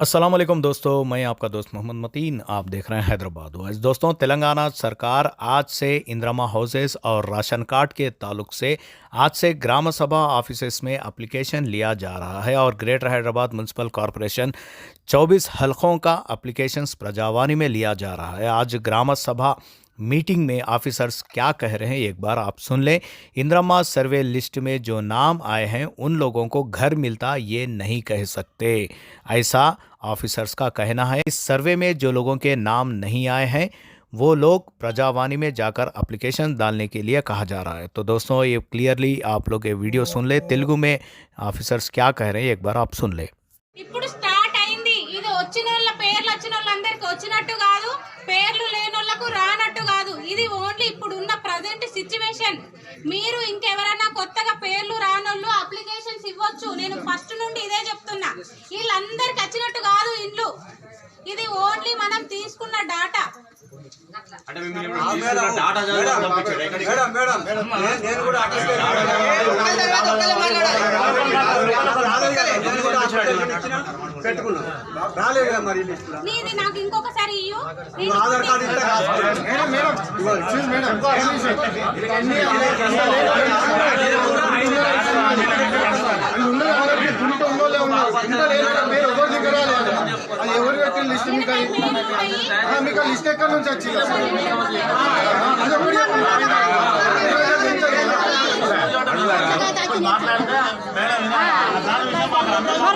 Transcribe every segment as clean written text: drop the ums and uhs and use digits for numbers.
अस्सलाम वालेकुम दोस्तों, मैं आपका दोस्त मोहम्मद मतीन। आप देख रहे हैं हैदराबाद वॉइस। दोस्तों, तेलंगाना सरकार आज से इंदिरा हाउसेस और राशन कार्ड के ताल्लुक से आज से ग्राम सभा ऑफिसेस में एप्लीकेशन लिया जा रहा है और ग्रेटर हैदराबाद म्यूनसिपल कॉरपोरेशन 24 हलकों का एप्लीकेशंस प्रजावानी में लिया जा रहा है। आज ग्राम सभा मीटिंग में ऑफिसर्स क्या कह रहे हैं एक बार आप सुन लें। इंदिरा सर्वे लिस्ट में जो नाम आए हैं उन लोगों को घर मिलता ये नहीं कह सकते, ऐसा ऑफिसर्स का कहना है। इस सर्वे में जो लोगों के नाम नहीं आए हैं वो लोग प्रजावानी में जाकर एप्लीकेशन डालने के लिए कहा जा रहा है। तो दोस्तों, ये क्लियरली आप लोग ये वीडियो सुन ले, तेलुगु में ऑफिसर्स क्या कह रहे हैं एक बार आप सुन ले। ఇప్పుడు స్టార్ట్ అయింది। ఇది వచ్చినోళ్ళ పేర్లు వచ్చినోళ్ళందరికీ వచ్చినట్టు కాదు, పేర్లు లేనోళ్ళకు రానట్టు కాదు। ఇది ఓన్లీ ఇప్పుడు ఉన్న ప్రజెంట్ సిచ్యువేషన్। మీరు ఇంకెవరైనా కొత్తగా పేర్లు రానోళ్ళు అప్లికేషన్స్ ఇవ్వచ్చు। నేను ఫస్ట్ నుండి ఇదే చెప్తున్నా, వీళ్ళందరికి వచ్చినట్టు కాదు ఇల్లు। ఇది ఓన్లీ మనం తీసుకున్న డాటా। నీది నాకు ఇంకొకసారి ఇయ్యు। ఆధార్ కార్డు మీకు లిస్ట్ ఎక్కడి నుంచి వచ్చింది?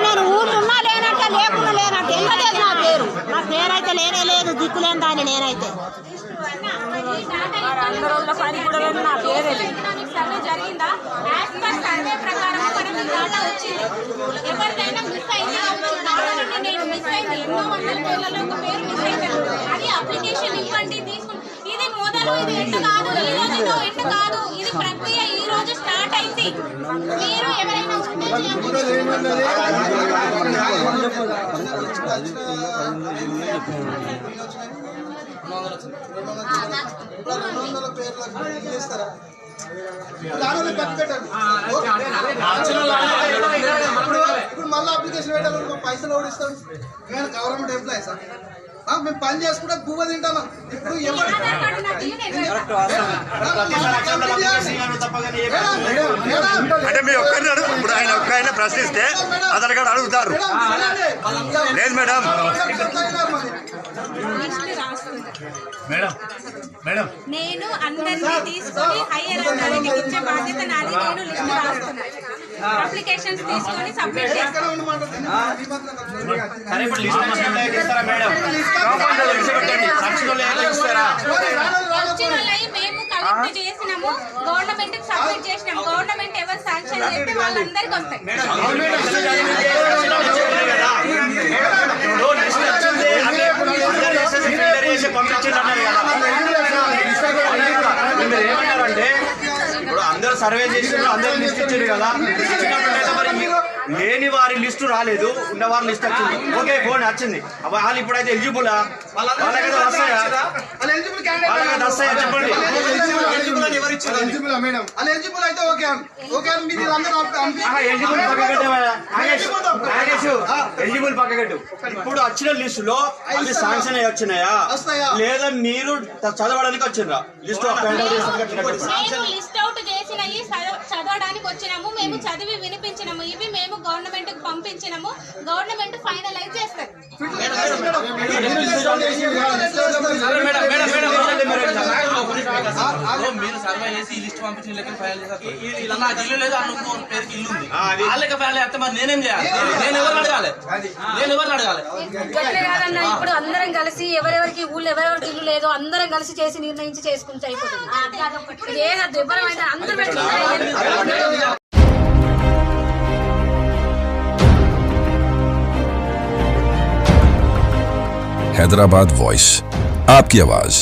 నేను ఊరున్నా లేనట్టే లేకుండా లేనట్టు వెళ్ళలేదు। నా పేరు అయితే లేనే లేదు, దిక్కులేని దాన్ని నేనైతే పని కూడా నా పేరే సర్వే జరిగిందా? యాజ్ పర్ సర్వే ప్రకారం మనకి డాటా వచ్చింది। ఎవరిదైనా మిస్ అయిందా? నేను మిస్ అయింది, ఎన్నో వందల పేర్లలో ఒక పేరు మిస్ అయింది, అది అప్లికేషన్ ఇవ్వండి తీసుకుని। ఇది మొదలు, ఇది ఎండ్ కాదు, ఈ రోజుతో ఎండ్ కాదు, ఇది ప్రక్రియ ఈ రోజు స్టార్ట్ అయింది। మీరు ఎవరైనా ఇప్పుడు మళ్ళీ అప్లికేషన్ పెట్టాలి, పైసలు ఎవరు ఇస్తాడు? నేను గవర్నమెంట్ ఎంప్లాయీ సార్, మేము పని చేసుకుంటే గువ్వ తింటాను। ఇప్పుడు అంటే మీరు ఒక్కరిని ఇప్పుడు ఆయన ఒక్కరైనా ప్రశ్నిస్తే ఆధార్ కార్డు అడుగుతారు లేదు మేడం? నేను అందరినీ తీసుకొని హైయర్ అథారిటీకి ఇచ్చే బాధ్యత నాది। నేను లిస్ట్ రాస్తున్నా, అప్లికేషన్స్ తీసుకొని సబ్మిట్ చేస్తాను। మేము కలెక్ట్ చేసినాము, గవర్నమెంట్ కి సబ్మిట్ చేసినాము। గవర్నమెంట్ ఎవరు శాంక్షన్ చేస్తే వాళ్ళందరికి వస్తాయి। ఏమన్నారంటే ఇప్పుడు అందరూ సర్వే చేసినారు, అందరూ లిస్ట్ ఇచ్చారు కదా, లేని వారి లిస్టు రాలేదు, ఉన్న వారి లిస్ట్ వచ్చింది। ఓకే, ఫోన్ వచ్చింది, వాళ్ళు ఇప్పుడైతే ఎలిజిబుల్ వాళ్ళకైతే వస్తాయా? వస్తాయా చెప్పండి? ఎలిజిబుల్ అయితే ఓకే ఓకే, ఎలిజిబుల్ పక్కగట్టు। ఇప్పుడు వచ్చిన లిస్టు లో అవి శాంక్షన్ అయ్యి వచ్చినాయా లేదా మీరు చదవడానికి వచ్చిండ్రా? లిస్ట్ లిస్ట్ అవుట్ చేసినవి చదవడానికి వచ్చినాము, మేము చదివి వినిపించినాము, ఇవి మేము గవర్నమెంట్ కి పంపించినాము, గవర్నమెంట్ ఫైనలైజ్ చేస్తారు। మీరు సర్వే చేసి ఈ లిస్ట్ పంపించిన లెక్క ఫైల్ చేస్తారు। నాకు ఇల్లు లేదు, అనుకో పేరుకి ఇల్లు ఉంది, వాళ్ళకి ఫైల్ చేస్తే మరి నేనేం చేయాలి? నేను ఎవరిని అడగాలి? గట్లే కాదన్నా, ఇప్పుడు అందరం కలిసి ఎవరెవరికి ఊళ్ళో ఎవరెవరికి ఇల్లు లేదో అందరం కలిసి చేసి నిర్ణయించి చేసుకుంటే అయిపోతుంది। ఏదద్దు ఎవరైనా అందరూ हैदराबाद वॉइस, आपकी आवाज।